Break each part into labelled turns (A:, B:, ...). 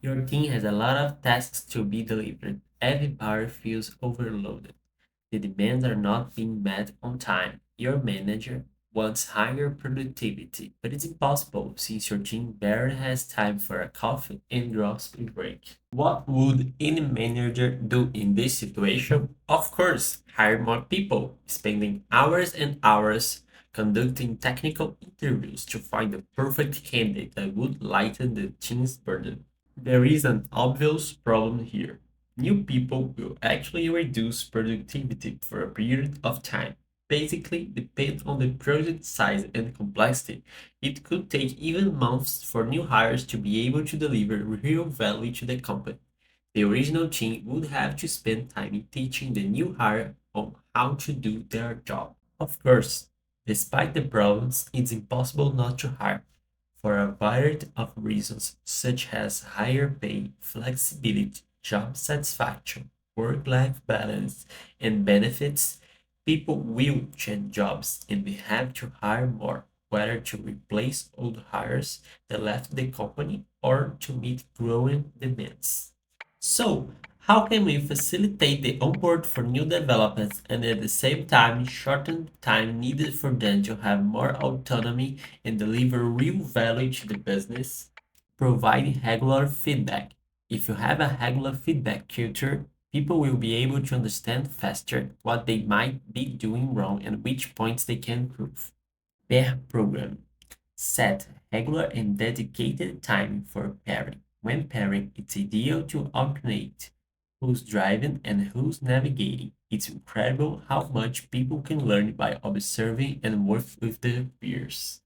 A: Your team has a lot of tasks to be delivered. Every hour feels overloaded. The demands are not being met on time. Your manager wants higher productivity, but it's impossible since your team barely has time for a coffee and grocery break. What would any manager do in this situation? Of course, hire more people, spending hours and hours conducting technical interviews to find the perfect candidate that would lighten the team's burden. There is an obvious problem here. New people will actually reduce productivity for a period of time. Basically, depend on the project size and complexity. It could take even months for new hires to be able to deliver real value to the company. The original team would have to spend time in teaching the new hire on how to do their job. Of course, despite the problems, it's impossible not to hire for a variety of reasons, such as higher pay, flexibility, job satisfaction, work life balance, and benefits. People will change jobs and we have to hire more, whether to replace old hires that left the company or to meet growing demands. So, how can we facilitate the onboard for new developers and at the same time shorten the time needed for them to have more autonomy and deliver real value to the business? Providing regular feedback. If you have a regular feedback culture, people will be able to understand faster what they might be doing wrong and which points they can improve. Pair program. Set regular and dedicated time for pairing. When pairing, it's ideal to alternate who's driving and who's navigating. It's incredible how much people can learn by observing and work with their peers.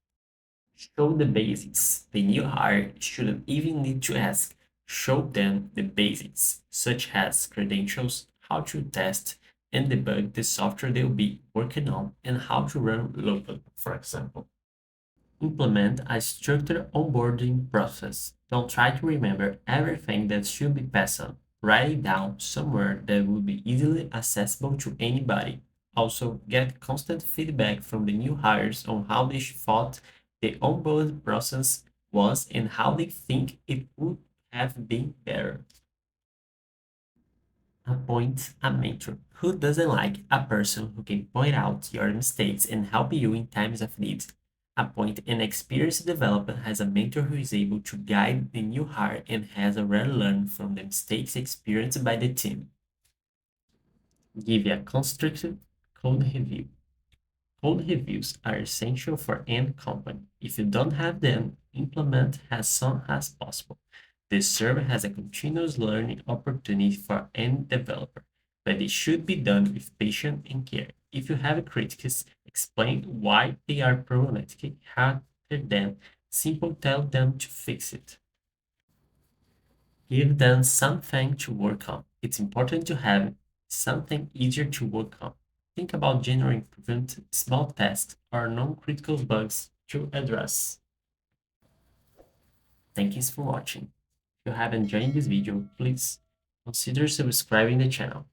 A: Show the basics. The new hire shouldn't even need to ask. Show them the basics, such as credentials, how to test and debug the software they'll be working on, and how to run local, for example. Implement a structured onboarding process. Don't try to remember everything that should be passed on. Write it down somewhere that will be easily accessible to anybody. Also, get constant feedback from the new hires on how they thought the onboarding process was and how they think it would have been better. Appoint a mentor. Who doesn't like a person who can point out your mistakes and help you in times of need? Appoint an experienced developer as a mentor who is able to guide the new hire and has already learned from the mistakes experienced by the team. Give a constructive code review. Code reviews are essential for any company. If you don't have them, implement as soon as possible. This serves as a continuous learning opportunity for any developer, but it should be done with patience and care. If you have critics, explain why they are problematic rather than simply tell them to fix it. Give them something to work on. It's important to have something easier to work on. Think about generating prevent small tasks or non-critical bugs to address. Thanks for watching. If you have enjoyed this video, please consider subscribing the channel.